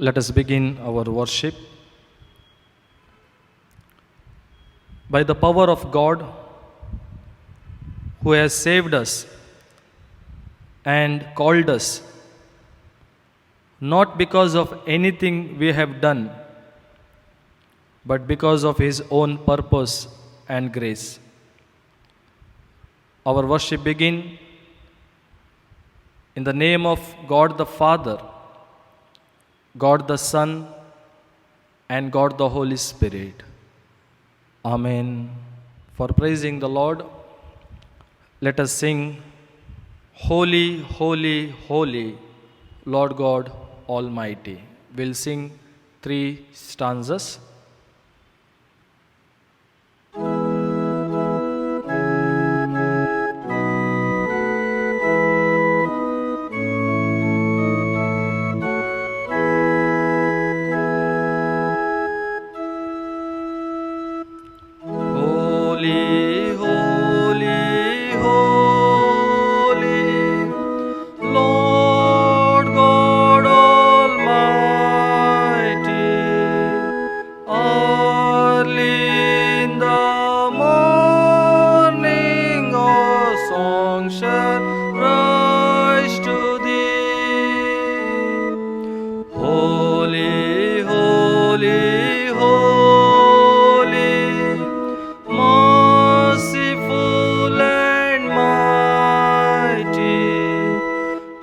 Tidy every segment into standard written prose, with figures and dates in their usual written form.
Let us begin our worship. By the power of God, who has saved us and called us, not because of anything we have done, but because of His own purpose and grace. Our worship begin in the name of God the Father, God the Son, and God the Holy Spirit. Amen. For praising the Lord, let us sing, Holy, Holy, Holy, Lord God Almighty. We'll sing 3 stanzas. Holy, holy, holy, Lord God Almighty, early in the morning our song shall rise to Thee. Holy, holy, holy, merciful and mighty,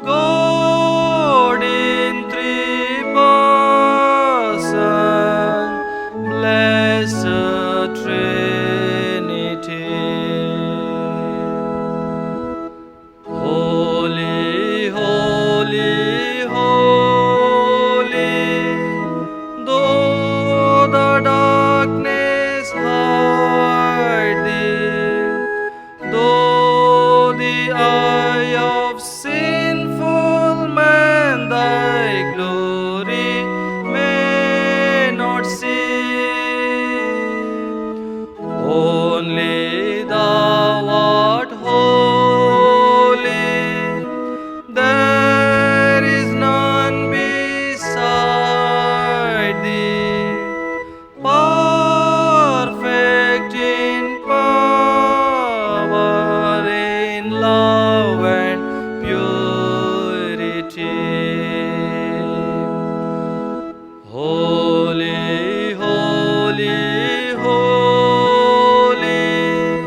God in 3 persons, blessed Trinity. Holy, holy, holy, though the darkness hide Thee, though the eye of sinful man Thy glory may not see, only Thou art holy, there is none beside Thee, perfect in power, in love and purity. Holy, holy, holy,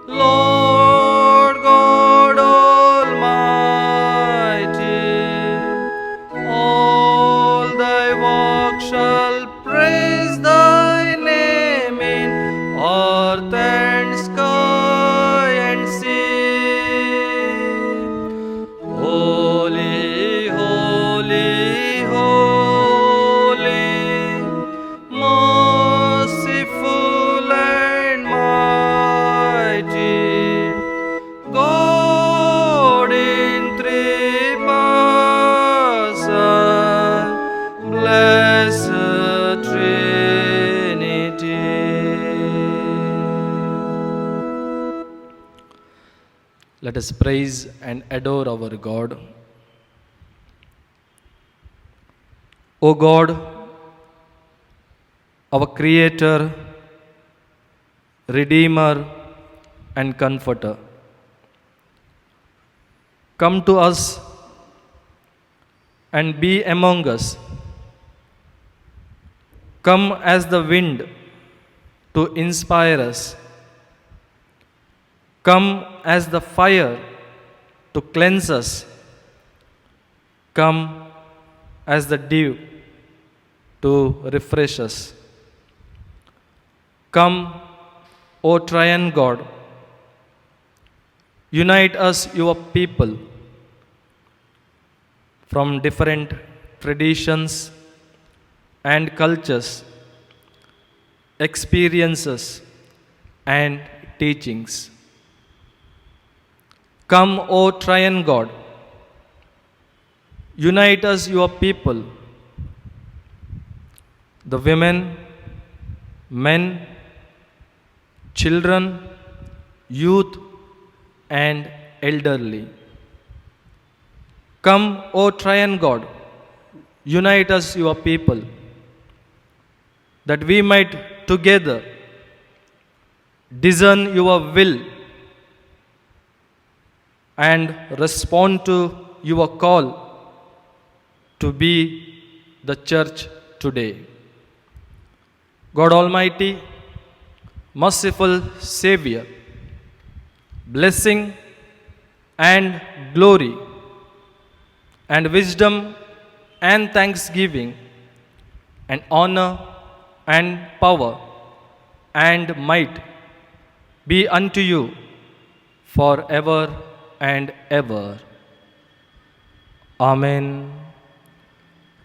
Lord God Almighty, all Thy works shall praise Thy name in earth and sky and sea. Holy, holy, holy, merciful and mighty, God in 3 persons, blessed Trinity. Let us praise and adore our God. O God, our Creator, Redeemer, and Comforter, come to us and be among us. Come as the wind to inspire us. Come as the fire to cleanse us. Come as the dew to refresh us. Come, O Triune God, unite us, your people, from different traditions and cultures, experiences and teachings. Come, O Triune God, unite us, your people, the women, men, children, youth, and elderly. Come, O Triune God, unite us, your people, that we might together discern your will and respond to your call to be the church today. God Almighty, merciful Savior, blessing and glory and wisdom and thanksgiving and honor and power and might be unto you forever and ever. Amen.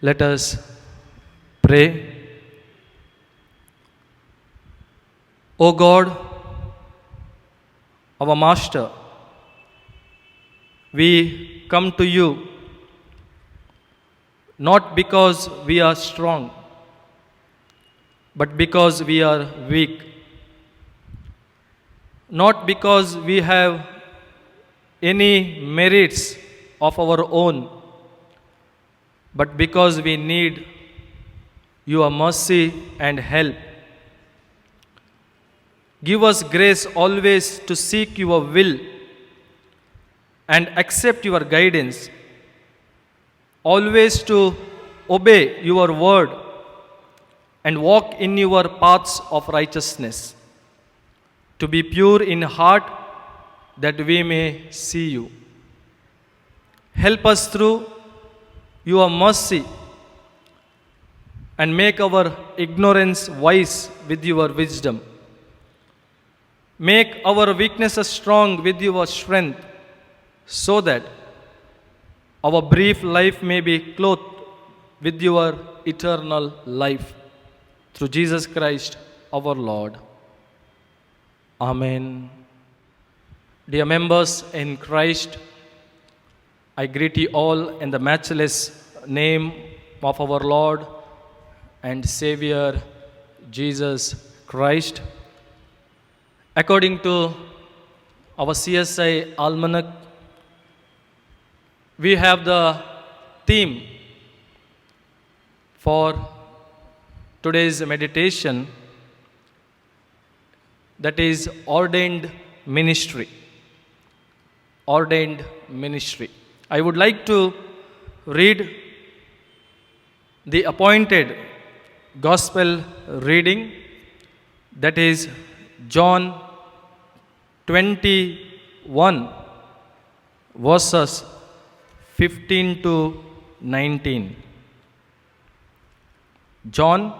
Let us pray. O God, our Master, we come to you not because we are strong, but because we are weak. Not because we have any merits of our own, but because we need your mercy and help. Give us grace always to seek your will and accept your guidance, always to obey your word and walk in your paths of righteousness, to be pure in heart that we may see you. Help us through your mercy and make our ignorance wise with your wisdom. Make our weaknesses strong with your strength, so that our brief life may be clothed with your eternal life. Through Jesus Christ our Lord. Amen. Dear members in Christ, I greet you all in the matchless name of our Lord and Savior Jesus Christ. According to our CSI Almanac, we have the theme for today's meditation, that is ordained ministry. Ordained ministry. I would like to read the appointed gospel reading, that is John 21 verses 15 to 19. John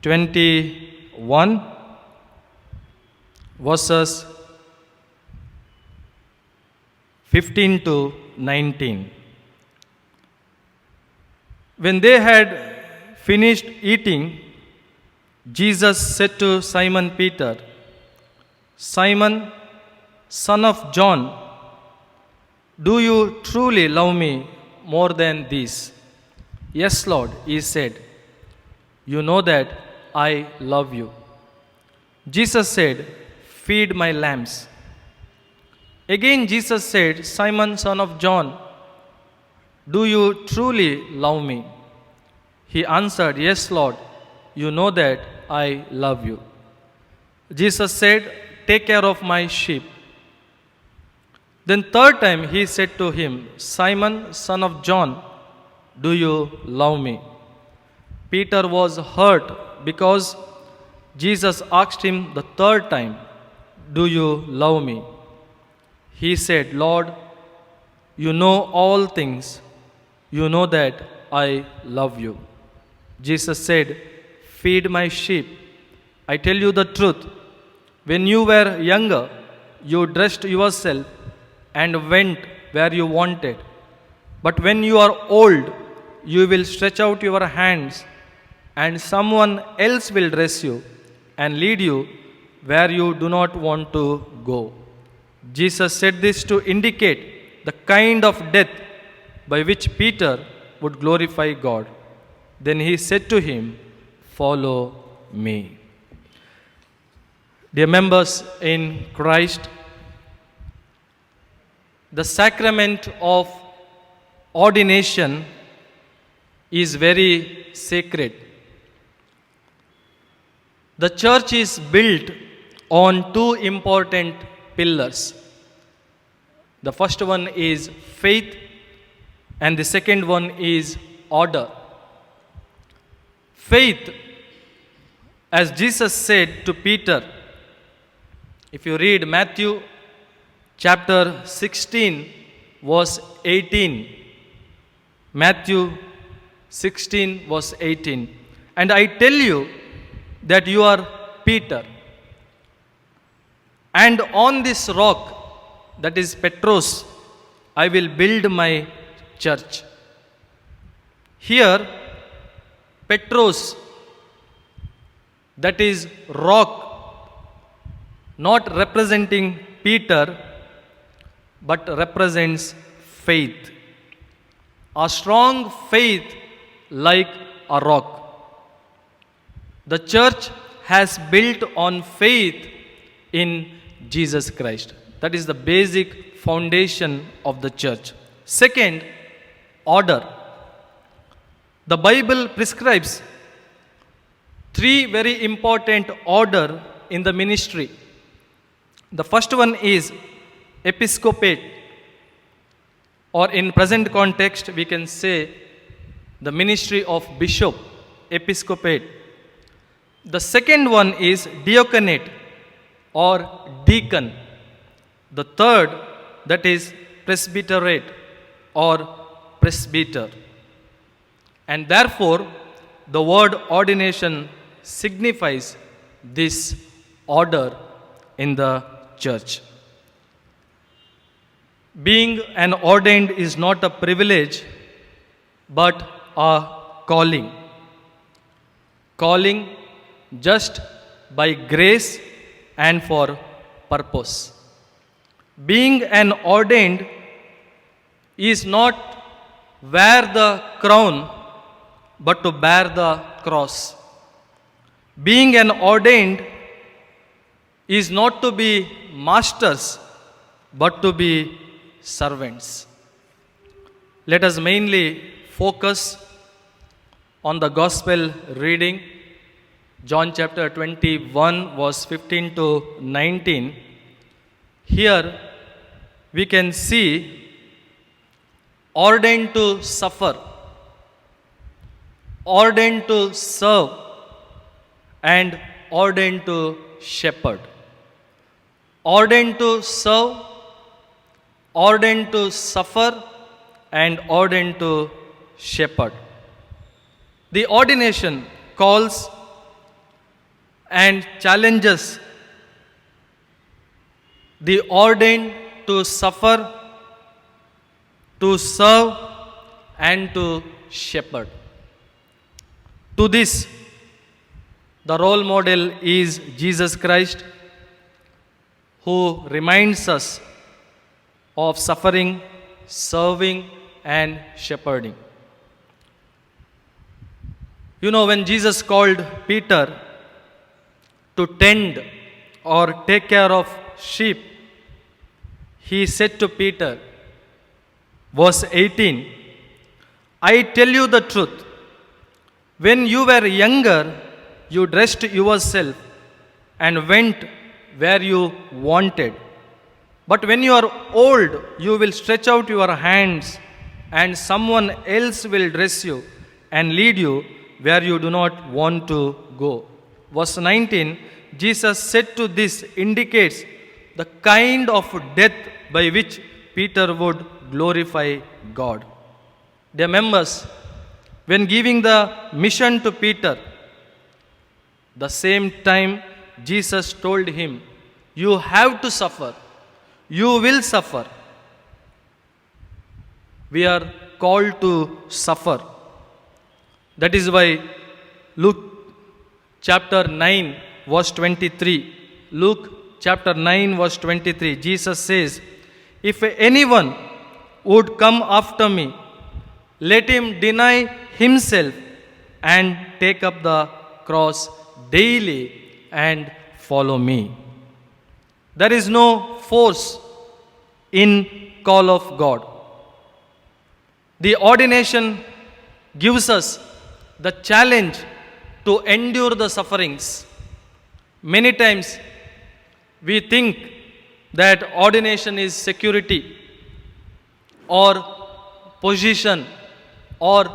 21 verses 15 to 19. When they had finished eating, Jesus said to Simon Peter, Simon, son of John, do you truly love me more than these? Yes, Lord, he said, you know that I love you. Jesus said, feed my lambs. Again Jesus said, Simon, son of John, do you truly love me? He answered, yes, Lord, you know that I love you. Jesus said, take care of my sheep. Then third time he said to him, Simon, son of John, do you love me? Peter was hurt because Jesus asked him the third time, do you love me? He said, Lord, you know all things. You know that I love you. Jesus said, feed my sheep. I tell you the truth. When you were younger, you dressed yourself and went where you wanted. But when you are old, you will stretch out your hands, and someone else will dress you and lead you where you do not want to go. Jesus said this to indicate the kind of death by which Peter would glorify God. Then he said to him, follow me. Dear members in Christ, the sacrament of ordination is very sacred. The church is built on two important pillars. The first one is faith, and the second one is order. Faith, as Jesus said to Peter, if you read Matthew chapter 16, verse 18, Matthew 16, verse 18, and I tell you that you are Peter, and on this rock, that is Petros, I will build my church. Here, Petros, that is rock, not representing Peter, but represents faith. A strong faith like a rock. The church has built on faith in Jesus Christ. That is the basic foundation of the church. Second, order. The Bible prescribes three very important order in the ministry. The first one is episcopate, or in present context we can say the ministry of bishop, episcopate. The second one is diaconate or deacon. The third, that is presbyterate or presbyter. And therefore, the word ordination signifies this order in the church. Being an ordained is not a privilege, but a calling. Calling just by grace and for purpose. Being an ordained is not wear the crown, but to bear the cross. Being an ordained is not to be masters, but to be servants. Let us mainly focus on the gospel reading, John chapter 21, verse 15 to 19. Here we can see ordained to suffer, ordained to serve, and ordained to shepherd. Ordained to serve, ordained to suffer, and ordained to shepherd. The ordination calls and challenges the ordained to suffer, to serve, and to shepherd. To this, the role model is Jesus Christ, who reminds us of suffering, serving, and shepherding. You know, when Jesus called Peter to tend or take care of sheep, he said to Peter, verse 18, I tell you the truth, when you were younger, you dressed yourself and went where you wanted. But when you are old, you will stretch out your hands, and someone else will dress you and lead you where you do not want to go. Verse 19, Jesus said to this indicates the kind of death by which Peter would glorify God. Dear members, when giving the mission to Peter, the same time Jesus told him, you have to suffer, you will suffer. We are called to suffer. That is why Luke chapter 9 verse 23, Luke chapter 9 verse 23, Jesus says, if anyone would come after me, let him deny himself and take up the cross daily and follow me. There is no force in call of God. The ordination gives us the challenge to endure the sufferings. Many times we think that ordination is security or position or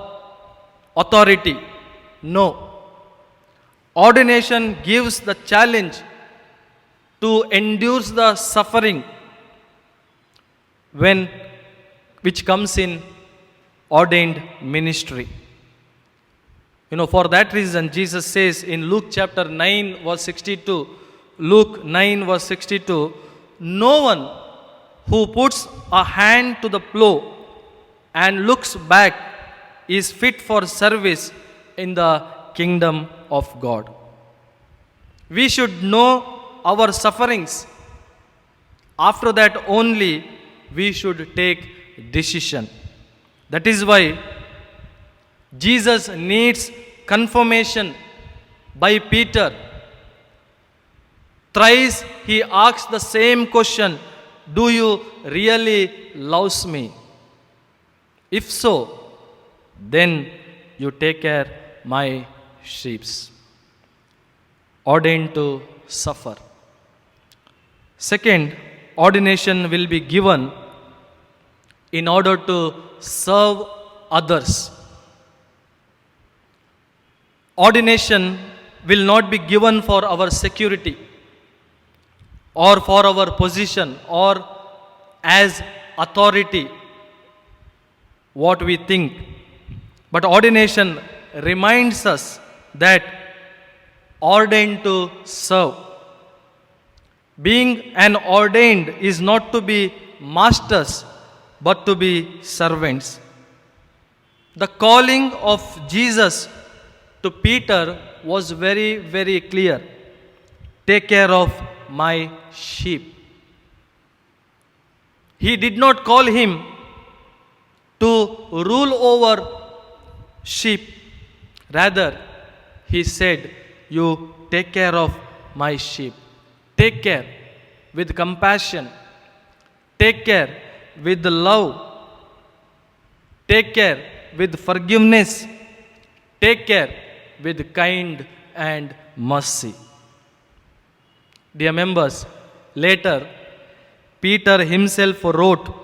authority. No. Ordination gives the challenge to endure the suffering which comes in ordained ministry. For that reason, Jesus says in Luke chapter 9, verse 62, Luke 9, verse 62, no one who puts a hand to the plow and looks back is fit for service in the kingdom of God. We should know our sufferings. After that only we should take decision. That is why Jesus needs confirmation by Peter. Thrice he asks the same question, do you really love me? If so, then you take care my sheep. Ordained to suffer. Second, ordination will be given in order to serve others. Ordination will not be given for our security or for our position or as authority, what we think. But ordination reminds us that ordained to serve. Being an ordained is not to be masters, but to be servants. The calling of Jesus to Peter was very, very clear. Take care of my sheep. He did not call him to rule over sheep. Rather, he said, you take care of my sheep. Take care with compassion. Take care with love. Take care with forgiveness. Take care with kind and mercy. Dear members, later Peter himself wrote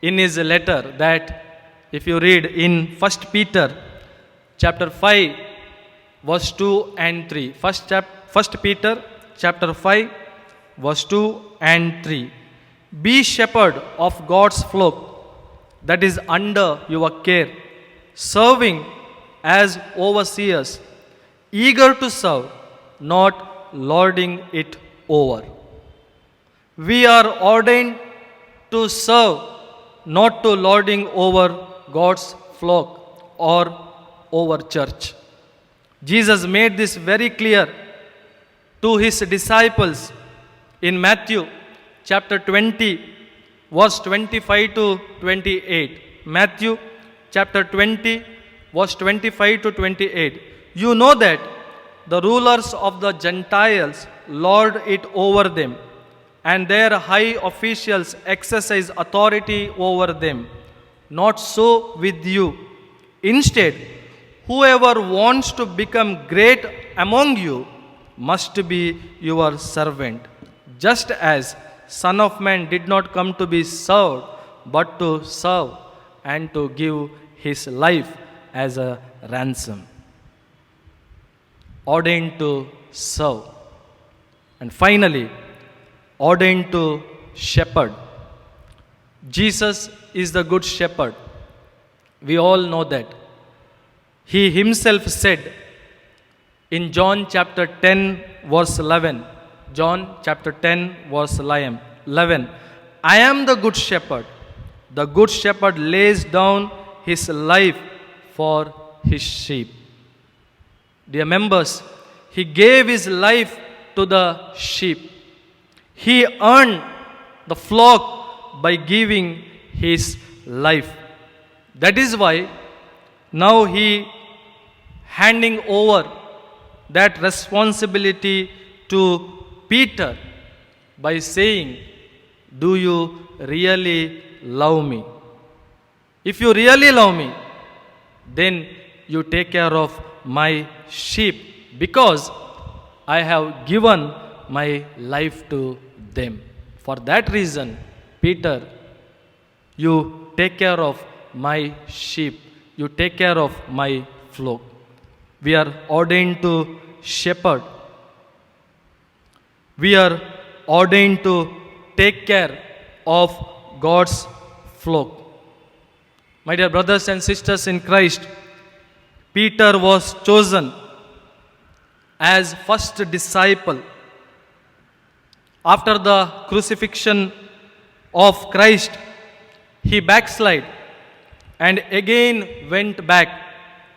in his letter that if you read in 1 Peter chapter 5 verse 2 and 3. 1 Peter chapter 5 verse 2 and 3. Be shepherd of God's flock that is under your care, serving as overseers, eager to serve, not lording it over. We are ordained to serve, not to lording over God's flock or over church. Jesus made this very clear to his disciples in Matthew chapter 20, verse 25 to 28. Matthew chapter 20, verse 25 to 28. You know that the rulers of the Gentiles lord it over them, and their high officials exercise authority over them. Not so with you. Instead, whoever wants to become great among you must be your servant, just as Son of Man did not come to be served, but to serve and to give his life as a ransom. Ordained to serve. And finally, ordained to shepherd. Jesus is the good shepherd. We all know that. He himself said in John chapter 10 verse 11, John chapter 10 verse 11, I am the good shepherd. The good shepherd lays down his life for his sheep. Dear members, he gave his life to the sheep. He earned the flock by giving his life. That is why now he handing over that responsibility to Peter by saying, do you really love me? If you really love me, then you take care of my sheep, because I have given my life to them. For that reason, Peter, you take care of my sheep, you take care of my flock. We are ordained to shepherd. We are ordained to take care of God's flock. My dear brothers and sisters in Christ, Peter was chosen as first disciple after the crucifixion of Christ. He backslid and again went back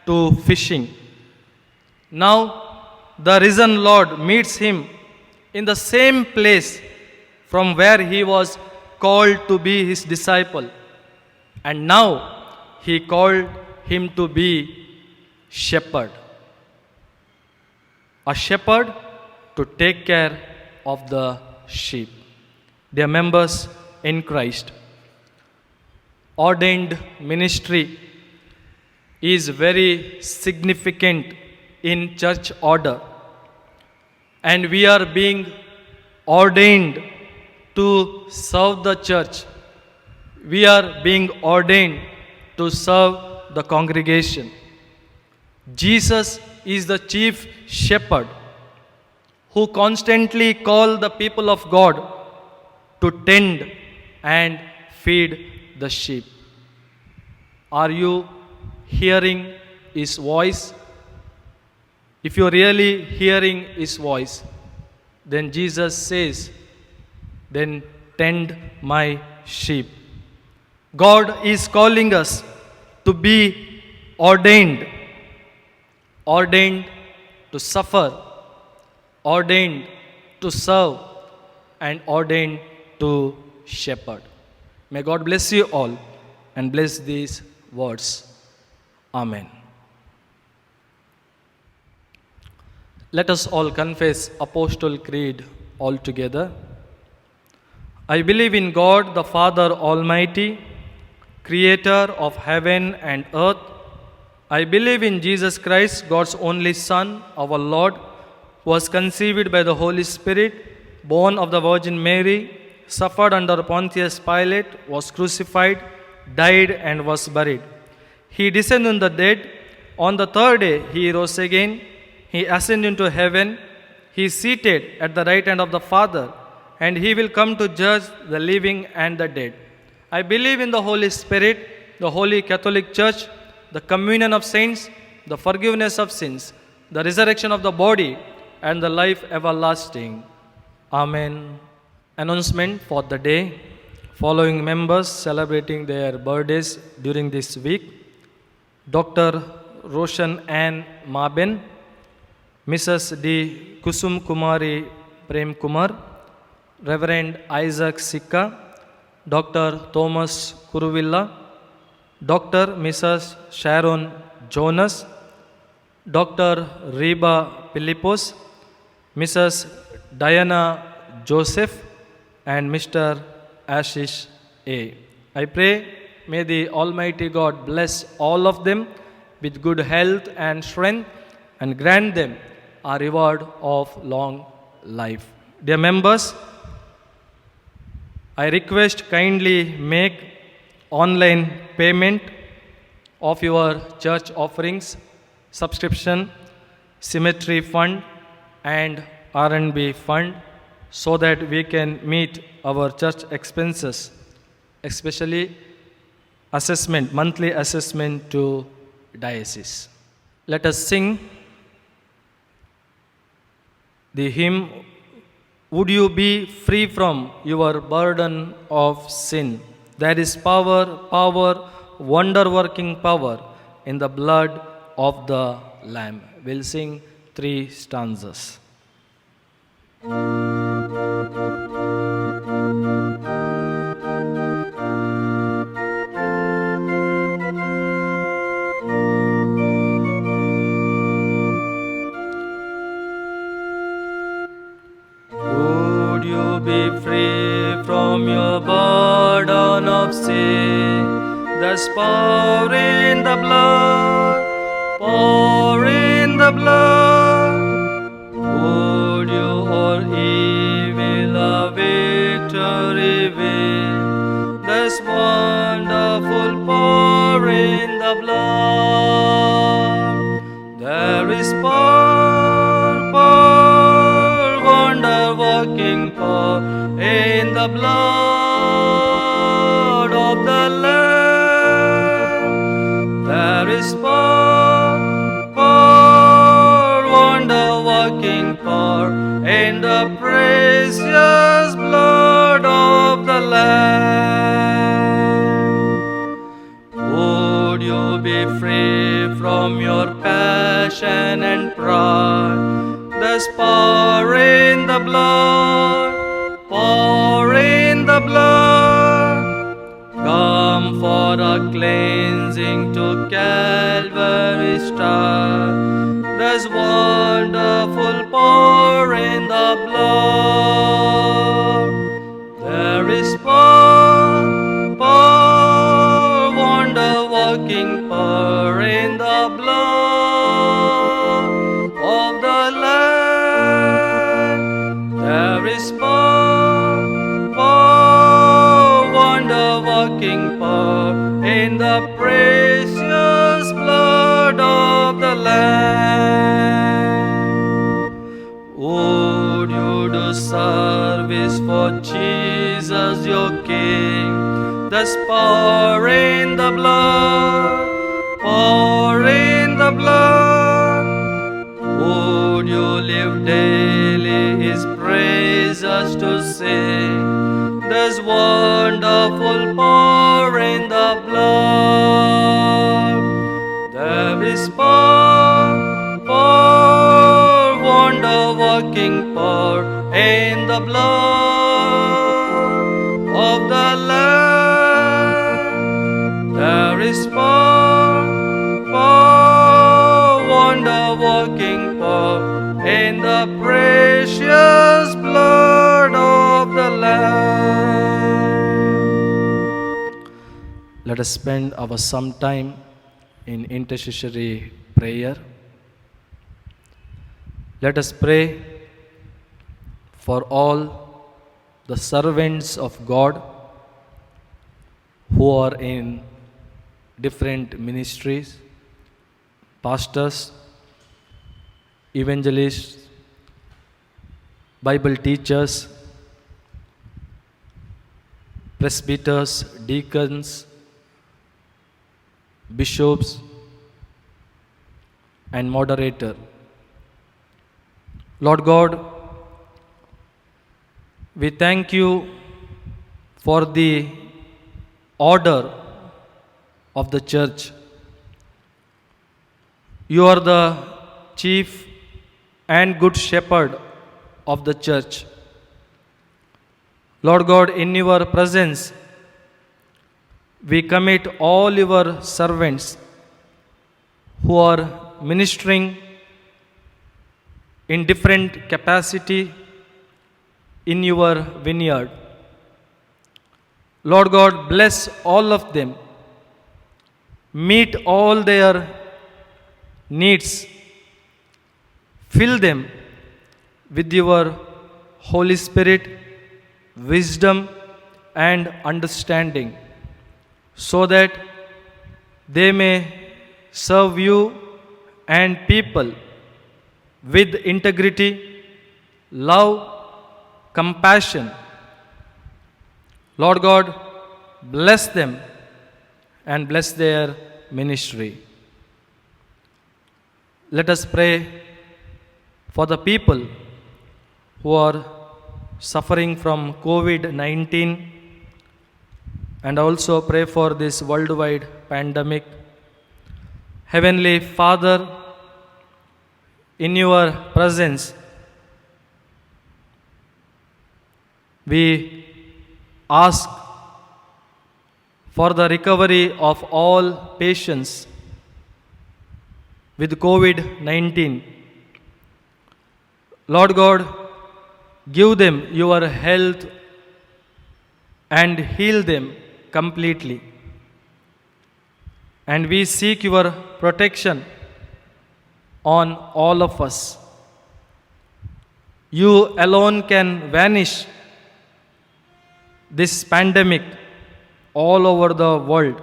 to fishing. Now the risen Lord meets him in the same place from where he was called to be his disciple. And now he called him to be shepherd. A shepherd to take care of the sheep. Dear members in Christ, ordained ministry is very significant in church order, and we are being ordained to serve the church. We are being ordained to serve the congregation. Jesus is the chief shepherd who constantly called the people of God to tend and feed the sheep. Are you hearing his voice? If you're really hearing his voice, then Jesus says, then tend my sheep. God is calling us to be ordained to suffer, ordained to serve, and ordained to shepherd. May God bless you all and bless these words. Amen. Let us all confess Apostle Creed all together. I believe in God, the Father Almighty, creator of heaven and earth. I believe in Jesus Christ, God's only Son, our Lord, who was conceived by the Holy Spirit, born of the Virgin Mary, suffered under Pontius Pilate, was crucified, died, and was buried. He descended on the dead. On the third day, he rose again. He ascended into heaven. He is seated at the right hand of the Father, and he will come to judge the living and the dead. I believe in the Holy Spirit, the Holy Catholic Church, the communion of saints, the forgiveness of sins, the resurrection of the body, and the life everlasting. Amen. Announcement for the day. Following members celebrating their birthdays during this week: Dr. Roshan Ann Maben, Mrs. D. Kusum Kumari Prem Kumar, Reverend Isaac Sikka, Dr. Thomas Kuruvilla, Dr. Mrs. Sharon Jonas, Dr. Reba Philippos, Mrs. Diana Joseph, and Mr. Ashish A. I pray, may the Almighty God bless all of them with good health and strength and grant them a reward of long life. Dear members, I request kindly make online payment of your church offerings, subscription, cemetery fund, and R&B fund, so that we can meet our church expenses, especially assessment, monthly assessment to diocese. Let us sing the hymn, "Would you be free from your burden of sin?" There is power, wonder-working power in the blood of the Lamb. We'll sing 3 stanzas. Would you be free from your burden of sin? Thus pour in the blood, pour in the blood. Would you or evil a victory win? This wonderful pour in the blood. There is power, wonder working power in the blood of the Lamb. There is power, wonder working power in the precious blood of the Lamb. Would you be free from your passion and pride? Thus pour in the blood, pour in the blood. Come for a cleansing to Calvary's star. This wonderful pour in the blood. There is power, wonder working power in the blood of the Lamb. There is power, wonder working power in the precious blood of the Lamb. Would you do service for Jesus your King? Thus pour in the blood, pour in the blood. Would you live daily His praises to sing? This wonderful pour in the blood. There is power, wonder working power in the blood of the Lamb. There is power, wonder working power in the precious blood of the Lamb. Let us spend our some time in intercessory prayer. Let us pray for all the servants of God who are in different ministries, pastors, evangelists, Bible teachers, presbyters, deacons, bishops, and moderator. Lord God, we thank you for the order of the church. You are the chief and good shepherd of the church. Lord God, in your presence, we commit all your servants who are ministering in different capacity in your vineyard. Lord God, bless all of them. Meet all their needs. Fill them with your Holy Spirit, wisdom, and understanding, so that they may serve you and people with integrity, love, compassion. Lord God, bless them and bless their ministry. Let us pray for the people who are suffering from COVID-19, and also pray for this worldwide pandemic. Heavenly Father, in your presence, we ask for the recovery of all patients with COVID-19. Lord God, give them your health and heal them completely. and we seek your protection on all of us. You alone can vanish this pandemic all over the world.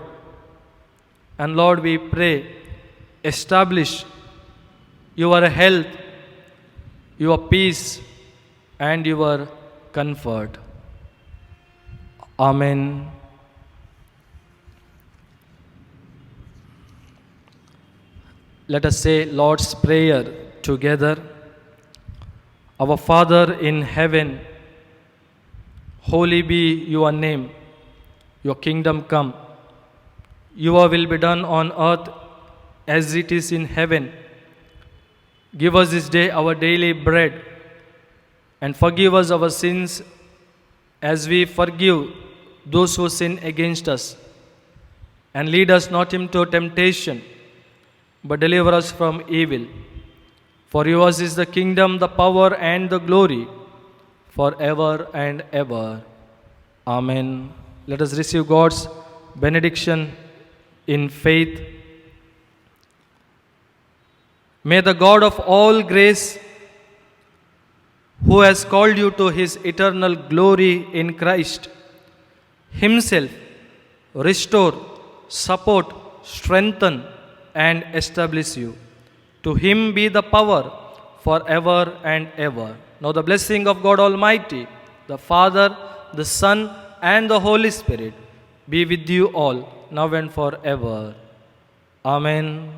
And Lord, we pray, establish your health, your peace, and your comfort. Amen. Let us say Lord's Prayer together. Our Father in heaven, holy be your name. Your kingdom come. Your will be done on earth as it is in heaven. Give us this day our daily bread, and forgive us our sins as we forgive those who sin against us. And lead us not into temptation, but deliver us from evil. For yours is the kingdom, the power, and the glory, forever and ever. Amen. Let us receive God's benediction in faith. May the God of all grace, who has called you to his eternal glory in Christ, himself restore, support, strengthen, and establish you. To him be the power forever and ever. Now the blessing of God Almighty, the Father, the Son, and the Holy Spirit be with you all, now and forever. Amen.